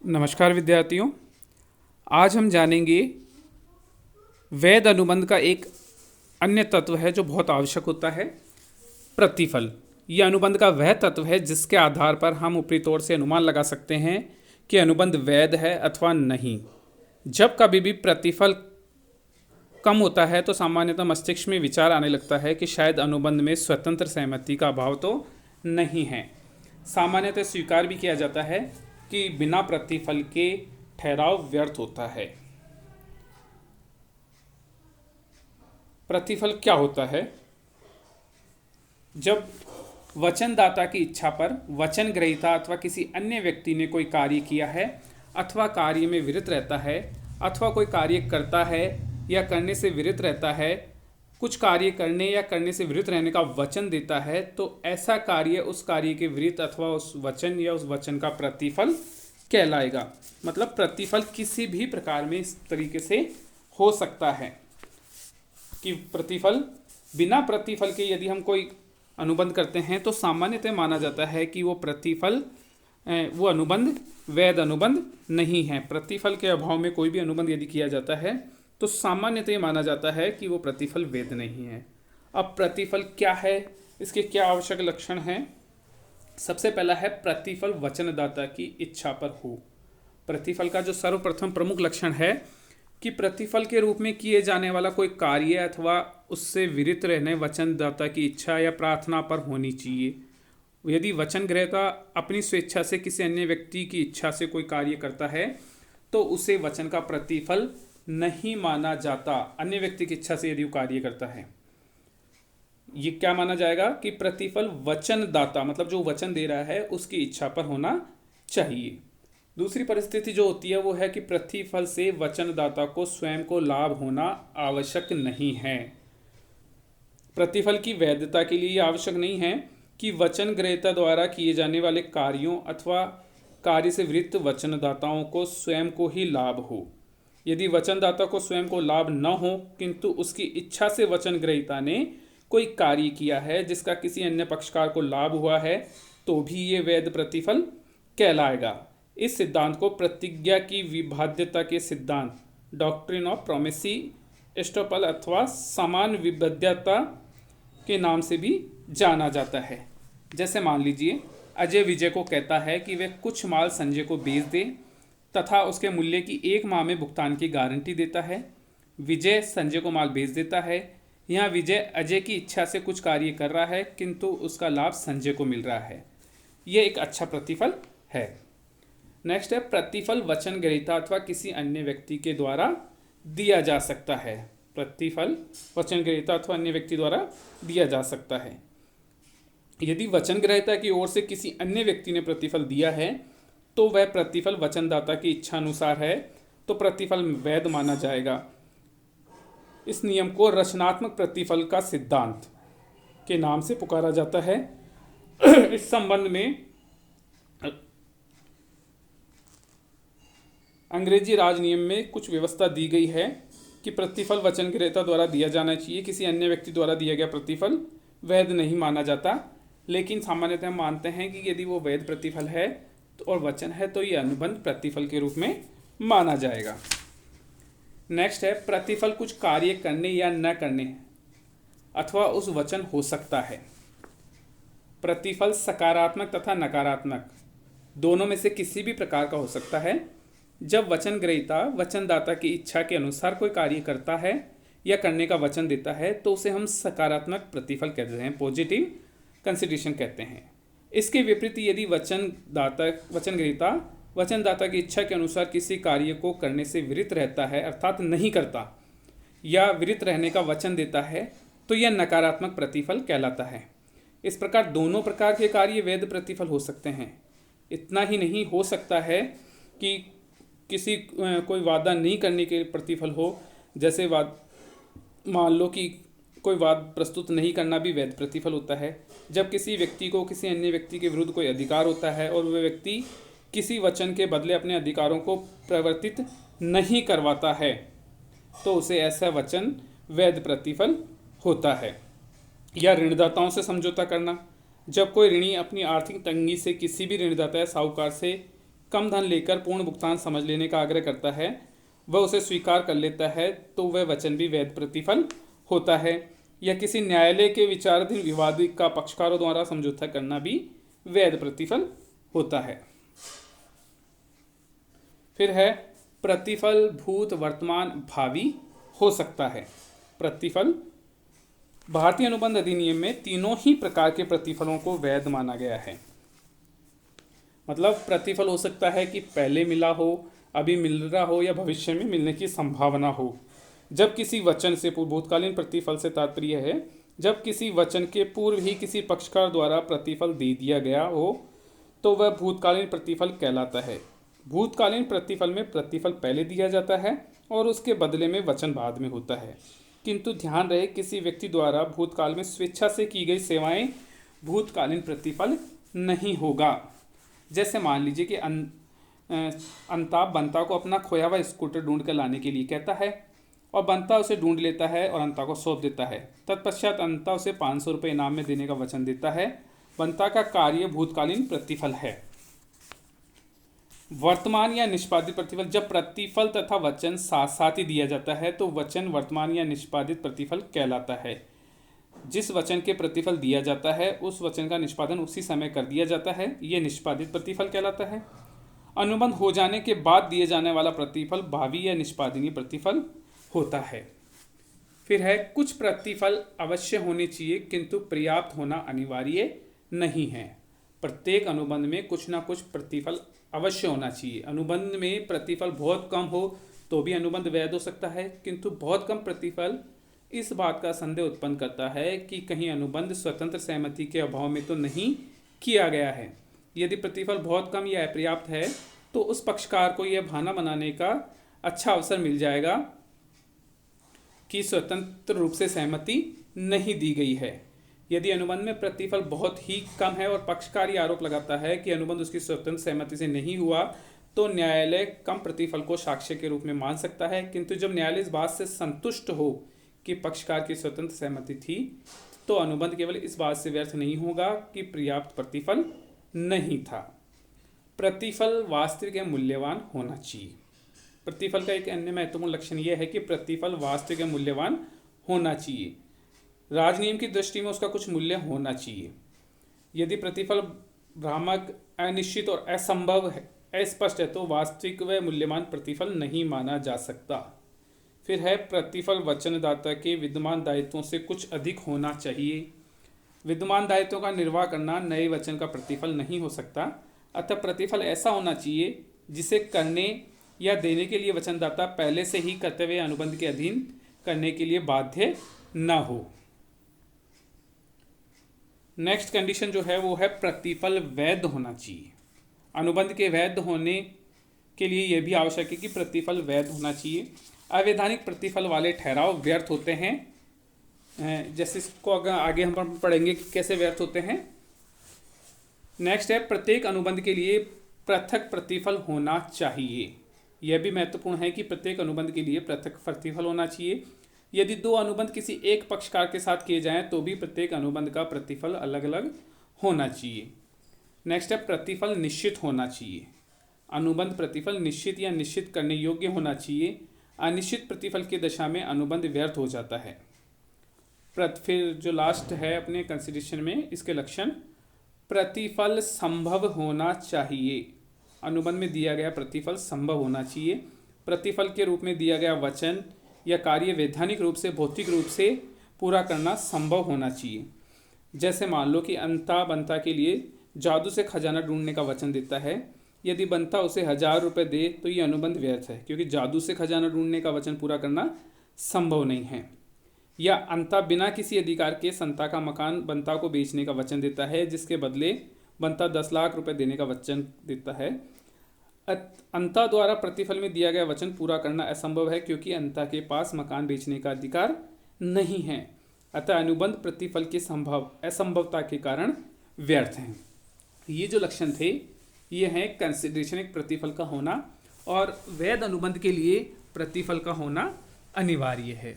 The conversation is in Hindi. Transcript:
नमस्कार विद्यार्थियों। आज हम जानेंगे वैध अनुबंध का एक अन्य तत्व है जो बहुत आवश्यक होता है, प्रतिफल। यह अनुबंध का वह तत्व है जिसके आधार पर हम ऊपरी तौर से अनुमान लगा सकते हैं कि अनुबंध वैध है अथवा नहीं। जब कभी भी प्रतिफल कम होता है तो सामान्यतः मस्तिष्क में विचार आने लगता है कि शायद अनुबंध में स्वतंत्र सहमति का अभाव तो नहीं है। सामान्यतः स्वीकार भी किया जाता है कि बिना प्रतिफल के ठहराव व्यर्थ होता है। प्रतिफल क्या होता है? जब वचनदाता की इच्छा पर वचन ग्रहीता अथवा किसी अन्य व्यक्ति ने कोई कार्य किया है अथवा कार्य में विरत रहता है अथवा कोई कार्य करता है या करने से विरत रहता है, कुछ कार्य करने या करने से विरत रहने का वचन देता है, तो ऐसा कार्य उस कार्य के विरुद्ध अथवा उस वचन या उस वचन का प्रतिफल कहलाएगा। मतलब प्रतिफल किसी भी प्रकार में इस तरीके से हो सकता है कि प्रतिफल, बिना प्रतिफल के यदि हम कोई अनुबंध करते हैं तो सामान्यतः माना जाता है कि वो प्रतिफल, वो अनुबंध वैध अनुबंध नहीं है। प्रतिफल के अभाव में कोई भी अनुबंध यदि किया जाता है तो सामान्यतः माना जाता है कि वो प्रतिफल वैध नहीं है। अब प्रतिफल क्या है, इसके क्या आवश्यक लक्षण हैं? सबसे पहला है प्रतिफल वचनदाता की इच्छा पर हो। प्रतिफल का जो सर्वप्रथम प्रमुख लक्षण है कि प्रतिफल के रूप में किए जाने वाला कोई कार्य अथवा उससे विरत रहने वचनदाता की इच्छा या प्रार्थना पर होनी चाहिए। यदि वचन ग्रहता अपनी स्वेच्छा से किसी अन्य व्यक्ति की इच्छा से कोई कार्य करता है तो उसे वचन का प्रतिफल नहीं माना जाता। अन्य व्यक्ति की इच्छा से यदि वो कार्य करता है, ये क्या माना जाएगा कि प्रतिफल वचनदाता, मतलब जो वचन दे रहा है उसकी इच्छा पर होना चाहिए। दूसरी परिस्थिति जो होती है वो है कि प्रतिफल से वचनदाता को स्वयं को लाभ होना आवश्यक नहीं है। प्रतिफल की वैधता के लिए ये आवश्यक नहीं है कि वचन ग्रहीता द्वारा किए जाने वाले कार्यों अथवा कार्य से वृत्त वचनदाताओं को स्वयं को ही लाभ हो। यदि वचनदाता को स्वयं को लाभ न हो किंतु उसकी इच्छा से वचन ग्रहीता ने कोई कार्य किया है जिसका किसी अन्य पक्षकार को लाभ हुआ है तो भी ये वैध प्रतिफल कहलाएगा। इस सिद्धांत को प्रतिज्ञा की विबाध्यता के सिद्धांत, डॉक्ट्रिन ऑफ प्रोमिसी एस्टोपल अथवा समान विबाध्यता के नाम से भी जाना जाता है। जैसे मान लीजिए अजय विजय को कहता है कि वह कुछ माल संजय को बेच दे तथा उसके मूल्य की 1 माह में भुगतान की गारंटी देता है। विजय संजय को माल बेच देता है। यहाँ विजय अजय की इच्छा से कुछ कार्य कर रहा है किंतु उसका लाभ संजय को मिल रहा है। ये एक अच्छा प्रतिफल है। नेक्स्ट है प्रतिफल वचन ग्रहीता अथवा किसी अन्य व्यक्ति के द्वारा दिया जा सकता है। प्रतिफल वचन ग्रहीता अथवा अन्य व्यक्ति द्वारा दिया जा सकता है। यदि वचन ग्रहीता की ओर से किसी अन्य व्यक्ति ने प्रतिफल दिया है तो वह प्रतिफल वचनदाता की इच्छा अनुसार है तो प्रतिफल वैध माना जाएगा। इस नियम को रचनात्मक प्रतिफल का सिद्धांत के नाम से पुकारा जाता है। इस संबंध में अंग्रेजी राज नियम में कुछ व्यवस्था दी गई है कि प्रतिफल वचन ग्रहीता द्वारा दिया जाना चाहिए। किसी अन्य व्यक्ति द्वारा दिया गया प्रतिफल वैध नहीं माना जाता, लेकिन सामान्यतः हम मानते हैं कि यदि वो वैध प्रतिफल है और वचन है तो ये अनुबंध प्रतिफल के रूप में माना जाएगा। नेक्स्ट है प्रतिफल कुछ कार्य करने या न करने अथवा उस वचन हो सकता है। प्रतिफल सकारात्मक तथा नकारात्मक दोनों में से किसी भी प्रकार का हो सकता है। जब वचन ग्रहीता वचनदाता की इच्छा के अनुसार कोई कार्य करता है या करने का वचन देता है तो उसे हम सकारात्मक प्रतिफल कहते हैं, पॉजिटिव कंसिडरेशन कहते हैं। इसके विपरीत यदि वचन ग्रहीता वचनदाता की इच्छा के अनुसार किसी कार्य को करने से विरत रहता है, अर्थात नहीं करता या विरत रहने का वचन देता है, तो यह नकारात्मक प्रतिफल कहलाता है। इस प्रकार दोनों प्रकार के कार्य वैध प्रतिफल हो सकते हैं। इतना ही नहीं, हो सकता है कि किसी कोई वादा नहीं करने के प्रतिफल हो, जैसे मान लो कि कोई वाद प्रस्तुत नहीं करना भी वैध प्रतिफल होता है। जब किसी व्यक्ति को किसी अन्य व्यक्ति के विरुद्ध कोई अधिकार होता है और वह व्यक्ति किसी वचन के बदले अपने अधिकारों को प्रवर्तित नहीं करवाता है तो उसे ऐसा वचन वैध प्रतिफल होता है। या ऋणदाताओं से समझौता करना, जब कोई ऋणी अपनी आर्थिक तंगी से किसी भी ऋणदाता या साहूकार से कम धन लेकर पूर्ण भुगतान समझ लेने का आग्रह करता है, वह उसे स्वीकार कर लेता है, तो वह वचन भी वैध प्रतिफल होता है। या किसी न्यायालय के विचाराधीन विवाद का पक्षकारों द्वारा समझौता करना भी वैध प्रतिफल होता है। फिर है प्रतिफल भूत, वर्तमान, भावी हो सकता है। प्रतिफल भारतीय अनुबंध अधिनियम में तीनों ही प्रकार के प्रतिफलों को वैध माना गया है। मतलब प्रतिफल हो सकता है कि पहले मिला हो, अभी मिल रहा हो या भविष्य में मिलने की संभावना हो। जब किसी वचन से भूतकालीन प्रतिफल से तात्पर्य है जब किसी वचन के पूर्व ही किसी पक्षकार द्वारा प्रतिफल दे दिया गया हो तो वह भूतकालीन प्रतिफल कहलाता है। भूतकालीन प्रतिफल में प्रतिफल पहले दिया जाता है और उसके बदले में वचन बाद में होता है। किंतु ध्यान रहे, किसी व्यक्ति द्वारा भूतकाल में स्वेच्छा से की गई सेवाएं भूतकालीन प्रतिफल नहीं होगा। जैसे मान लीजिए कि अंताब बंता को अपना खोया हुआ स्कूटर ढूंढ कर लाने के लिए कहता है और बंता उसे ढूंढ लेता है और अंता को सौंप देता है। तत्पश्चात अंता उसे 500 रुपये इनाम में देने का वचन देता है। बंता का कार्य भूतकालीन प्रतिफल है। वर्तमान या निष्पादित प्रतिफल, जब प्रतिफल तथा वचन साथ साथ ही दिया जाता है तो वचन वर्तमान या निष्पादित प्रतिफल कहलाता है। जिस वचन के प्रतिफल दिया जाता है उस वचन का निष्पादन उसी समय कर दिया जाता है, ये निष्पादित प्रतिफल कहलाता है। अनुबंध हो जाने के बाद दिए जाने वाला प्रतिफल भावी या निष्पादनीय प्रतिफल होता है। फिर है कुछ प्रतिफल अवश्य होने चाहिए किंतु पर्याप्त होना अनिवार्य नहीं है। प्रत्येक अनुबंध में कुछ ना कुछ प्रतिफल अवश्य होना चाहिए। अनुबंध में प्रतिफल बहुत कम हो तो भी अनुबंध वैध हो सकता है, किंतु बहुत कम प्रतिफल इस बात का संदेह उत्पन्न करता है कि कहीं अनुबंध स्वतंत्र सहमति के अभाव में तो नहीं किया गया है। यदि प्रतिफल बहुत कम या अपर्याप्त है तो उस पक्षकार को यह बहाना बनाने का अच्छा अवसर मिल जाएगा कि स्वतंत्र रूप से सहमति नहीं दी गई है। यदि अनुबंध में प्रतिफल बहुत ही कम है और पक्षकार ये आरोप लगाता है कि अनुबंध उसकी स्वतंत्र सहमति से नहीं हुआ तो न्यायालय कम प्रतिफल को साक्ष्य के रूप में मान सकता है। किंतु जब न्यायालय इस बात से संतुष्ट हो कि पक्षकार की स्वतंत्र सहमति थी तो अनुबंध केवल इस बात से व्यर्थ नहीं होगा कि पर्याप्त प्रतिफल नहीं था। प्रतिफल वास्तविक या मूल्यवान होना चाहिए। प्रतिफल का एक अन्य महत्वपूर्ण लक्षण यह है कि प्रतिफल वास्तविक या मूल्यवान होना चाहिए। राजनियम की दृष्टि में उसका कुछ मूल्य होना चाहिए। यदि प्रतिफल भ्रामक, अनिश्चित और असंभव है, अस्पष्ट है तो वास्तविक व मूल्यवान प्रतिफल नहीं माना जा सकता। फिर है प्रतिफल वचनदाता के विद्यमान दायित्वों से कुछ अधिक होना चाहिए। विद्यमान दायित्वों का निर्वाह करना नए वचन का प्रतिफल नहीं हो सकता। अतः प्रतिफल ऐसा होना चाहिए जिसे करने या देने के लिए वचनदाता पहले से ही कर्तव्य अनुबंध के अधीन करने के लिए बाध्य न हो। नेक्स्ट कंडीशन जो है वो है प्रतिफल वैध होना चाहिए। अनुबंध के वैध होने के लिए यह भी आवश्यक है कि प्रतिफल वैध होना चाहिए। अवैधानिक प्रतिफल वाले ठहराव व्यर्थ होते हैं। जैसे इसको आगे हम पढ़ेंगे कि कैसे व्यर्थ होते हैं। नेक्स्ट है प्रत्येक अनुबंध के लिए पृथक प्रतिफल होना चाहिए। यह भी महत्वपूर्ण है कि प्रत्येक अनुबंध के लिए पृथक प्रतिफल होना चाहिए। यदि दो अनुबंध किसी एक पक्षकार के साथ किए जाएं तो भी प्रत्येक अनुबंध का प्रतिफल अलग अलग होना चाहिए। नेक्स्ट है प्रतिफल निश्चित होना चाहिए। अनुबंध प्रतिफल निश्चित या निश्चित करने योग्य होना चाहिए। अनिश्चित प्रतिफल की दशा में अनुबंध व्यर्थ हो जाता है। फिर जो लास्ट है अपने कंसिडरेशन में इसके लक्षण, प्रतिफल संभव होना चाहिए। अनुबंध में दिया गया प्रतिफल संभव होना चाहिए। प्रतिफल के रूप में दिया गया वचन या कार्य वैधानिक रूप से, भौतिक रूप से पूरा करना संभव होना चाहिए। जैसे मान लो कि अंता बंता के लिए जादू से खजाना ढूंढने का वचन देता है। यदि बंता उसे 1000 रुपये दे तो ये अनुबंध व्यर्थ है, क्योंकि जादू से खजाना ढूंढने का वचन पूरा करना संभव नहीं है। या अंता बिना किसी अधिकार के संता का मकान बंता को बेचने का वचन देता है, जिसके बदले बंता 10 लाख रुपए देने का वचन देता है। अंता द्वारा प्रतिफल में दिया गया वचन पूरा करना असंभव है, क्योंकि अंता के पास मकान बेचने का अधिकार नहीं है। अतः अनुबंध प्रतिफल की असंभवता के कारण व्यर्थ हैं। ये जो लक्षण थे ये हैं कंसिडरेशन एक प्रतिफल का होना और वैध अनुबंध के लिए प्रतिफल का होना अनिवार्य है।